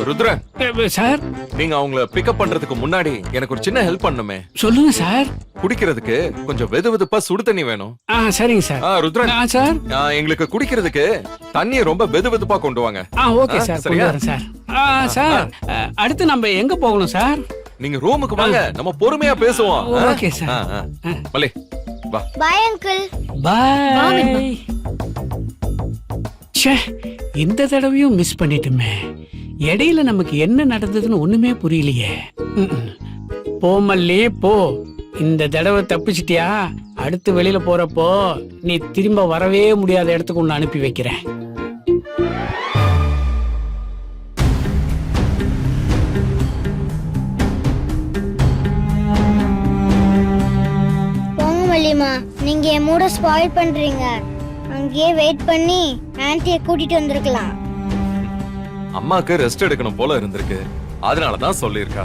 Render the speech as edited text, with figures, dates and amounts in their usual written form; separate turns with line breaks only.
Rudran,
sir
நீங்க அவங்கள pickup பண்றதுக்கு முன்னாடி எனக்கு ஒரு சின்ன ஹெல்ப் பண்ணுமே.
சொல்லுங்க சார்.
குடிக்கிறதுக்கு கொஞ்சம் வெதுவெதுப்பா சுடு தண்ணி வேணும்.
சரிங்க சார்.
ருத்ரன்
சார்,
எங்களுக்கு குடிக்கிறதுக்கு தண்ணியை ரொம்ப வெதுவெதுப்பா கொண்டு வாங்க.
ஓகே சார், கொண்டு வரேன் சார். சார், அடுத்து நம்ம எங்க போகணும் சார்?
நீங்க ரூமுக்கு வாங்க, நம்ம பொறுமையா பேசுவோம்.
Okay sir.
மலே வா.
Bye uncle.
பை. ச்சே, இந்த தடவையும் மிஸ் பண்ணிட்டுமே. இடையில நமக்கு என்ன நடந்ததுன்னு ஒண்ணுமே புரியலையே. போ மல்லி போ. இந்த தடவை தப்பிச்சிட்டியா? அடுத்து வெளியில போறப்போ நீ திரும்ப வரவே முடியாத இடத்துக்கு ஒண்ணு அனுப்பி வைக்கிறேன்.
போங்க மல்லிமா, நீங்க என் மூட ஸ்பாயில் பண்றீங்க. அங்கேயே வெயிட் பண்ணி ஆன்ட்டியை கூட்டிட்டு வந்திருக்கலாம்.
அம்மாக்கு ரெஸ்ட் எடுக்கணும் போல இருந்திருக்கு, அதனாலதான் சொல்லியிருக்கா.